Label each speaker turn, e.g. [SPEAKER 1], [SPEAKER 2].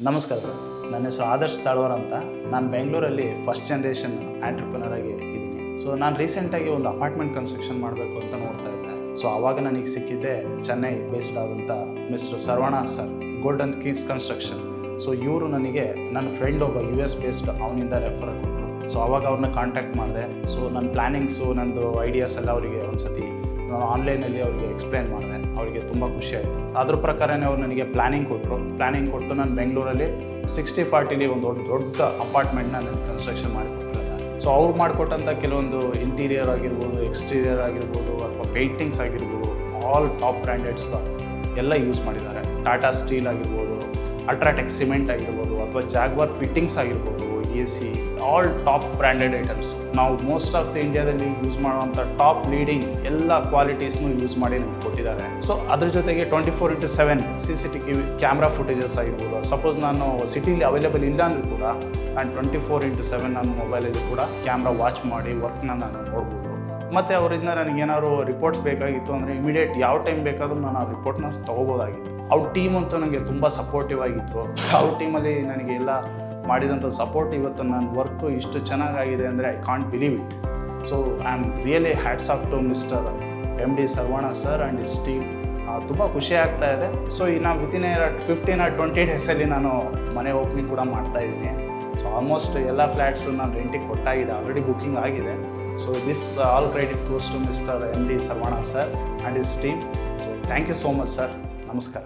[SPEAKER 1] ನಮಸ್ಕಾರ ಸರ್, ನನ್ನ ಹೆಸರು ಆದರ್ಶ್ ತಾಳ್ವರ್ ಅಂತ. ನಾನು ಬೆಂಗಳೂರಲ್ಲಿ ಫಸ್ಟ್ ಜನ್ರೇಷನ್ ಆಂಟ್ರಪ್ರನರ್ ಆಗಿ ಇದ್ದೀನಿ. ಸೊ ನಾನು ರೀಸೆಂಟಾಗಿ ಒಂದು ಅಪಾರ್ಟ್ಮೆಂಟ್ ಕನ್ಸ್ಟ್ರಕ್ಷನ್ ಮಾಡಬೇಕು ಅಂತ ನೋಡ್ತಾ ಇದ್ದೆ. ಸೊ ಆವಾಗ ನನಗೆ ಸಿಕ್ಕಿದ್ದೆ ಚೆನ್ನೈ ಬೇಸ್ಡ್ ಆದಂಥ mister Saravana sir, golden kings construction. So ಇವರು ನನಗೆ ನನ್ನ ಫ್ರೆಂಡ್ ಒಬ್ಬ US ಬೇಸ್ಡ್ ಅವನಿಂದ ರೆಫರ್ ಕೊಟ್ಟರು. ಸೊ ಆವಾಗ ಅವ್ರನ್ನ ಕಾಂಟ್ಯಾಕ್ಟ್ ಮಾಡಿದೆ. ಸೊ ನನ್ನ ಪ್ಲ್ಯಾನಿಂಗ್ಸು, ನಂದು ಐಡಿಯಾಸ್ ಎಲ್ಲ ಅವರಿಗೆ ಒಂದು ಸತಿ ನಾನು ಆನ್ಲೈನಲ್ಲಿ ಅವ್ರಿಗೆ ಎಕ್ಸ್ಪ್ಲೇನ್ ಮಾಡಿದೆ. ಅವರಿಗೆ ತುಂಬ ಖುಷಿ ಆಯಿತು. ಅದ್ರ ಪ್ರಕಾರನೇ ಅವ್ರು ನನಗೆ ಪ್ಲ್ಯಾನಿಂಗ್ ಕೊಟ್ಟು ನಾನು ಬೆಂಗಳೂರಲ್ಲಿ 60-40 ಒಂದು ದೊಡ್ಡ ಅಪಾರ್ಟ್ಮೆಂಟ್ನ ನಾನು ಕನ್ಸ್ಟ್ರಕ್ಷನ್ ಮಾಡಿಕೊಟ್ಟಿದ್ದಾರೆ. ಸೊ ಅವ್ರು ಮಾಡಿಕೊಟ್ಟಂಥ ಕೆಲವೊಂದು ಇಂಟೀರಿಯರ್ ಆಗಿರ್ಬೋದು, ಎಕ್ಸ್ಟೀರಿಯರ್ ಆಗಿರ್ಬೋದು, ಅಥವಾ ಪೇಂಟಿಂಗ್ಸ್ ಆಗಿರ್ಬೋದು, ಆಲ್ ಟಾಪ್ ಬ್ರ್ಯಾಂಡೆಡ್ಸ್ ಎಲ್ಲ ಯೂಸ್ ಮಾಡಿದ್ದಾರೆ. ಟಾಟಾ ಸ್ಟೀಲ್ ಆಗಿರ್ಬೋದು, ಅಲ್ಟ್ರಾಟೆಕ್ ಸಿಮೆಂಟ್ ಆಗಿರ್ಬೋದು, ಅಥವಾ ಜಾಗ್ವಾರ್ ಫಿಟ್ಟಿಂಗ್ಸ್ ಆಗಿರ್ಬೋದು, AC, all top branded items. ನಾವು ಮೋಸ್ಟ್ ಆಫ್ ದಿ ಇಂಡಿಯಾದಲ್ಲಿ ಯೂಸ್ ಮಾಡುವಂಥ ಟಾಪ್ ಲೀಡಿಂಗ್ ಎಲ್ಲ ಕ್ವಾಲಿಟೀಸ್ನು ಯೂಸ್ ಮಾಡಿ ನಮ್ಗೆ ಕೊಟ್ಟಿದ್ದಾರೆ. ಸೊ ಅದ್ರ ಜೊತೆಗೆ 24/7 CCTV ಕ್ಯಾಮ್ರಾ ಫುಟೇಜಸ್ ಆಗಿರ್ಬೋದು. ಸಪೋಸ್ ನಾನು ಸಿಟಿಲಿ ಅವೈಲೇಬಲ್ ಇಲ್ಲ ಅಂದರೂ ಕೂಡ ನಾನು 24/7 ನನ್ನ ಮೊಬೈಲಲ್ಲಿ ಕೂಡ ಕ್ಯಾಮ್ರಾ ವಾಚ್ ಮಾಡಿ ವರ್ಕ್ನ ನಾನು ನೋಡ್ಬೋದು. ಮತ್ತು ಅವರಿಂದ ನನಗೇನಾದ್ರು ರಿಪೋರ್ಟ್ಸ್ ಬೇಕಾಗಿತ್ತು ಅಂದರೆ ಇಮಿಡಿಯೇಟ್ ಯಾವ ಟೈಮ್ ಬೇಕಾದರೂ ನಾನು ಆ ರಿಪೋರ್ಟ್ನ ತೊಗೋಬೋದಾಗಿತ್ತು. ಅವ್ರ ಟೀಮ್ ಅಂತೂ ನನಗೆ ತುಂಬ ಸಪೋರ್ಟಿವ್ ಆಗಿತ್ತು. ಅವ್ರ ಟೀಮಲ್ಲಿ ನನಗೆ ಎಲ್ಲ ಮಾಡಿದಂಥ ಸಪೋರ್ಟ್ ಇವತ್ತು ನನ್ನ ವರ್ಕು ಇಷ್ಟು ಚೆನ್ನಾಗಾಗಿದೆ ಅಂದರೆ I can't believe it. So I am really hats off to mister MD Saravana sir and his team. ತುಂಬ ಖುಷಿ ಆಗ್ತಾ ಇದೆ. ಸೊ ಇನ್ನು ವಿತಿನ್ 15 or 20 ಡೇಸಲ್ಲಿ ನಾನು ಮನೆ ಓಪನಿಂಗ್ ಕೂಡ ಮಾಡ್ತಾಯಿದ್ದೀನಿ. ಸೊ ಆಲ್ಮೋಸ್ಟ್ ಎಲ್ಲ ಫ್ಲ್ಯಾಟ್ಸು ನಾನು ರೆಂಟಿಗೆ ಕೊಟ್ಟಾಗಿದೆ, ಆಲ್ರೆಡಿ ಬುಕ್ಕಿಂಗ್ ಆಗಿದೆ. So this all credit goes to mister MD Saravana sir and his team. So thank you so much sir. ನಮಸ್ಕಾರ.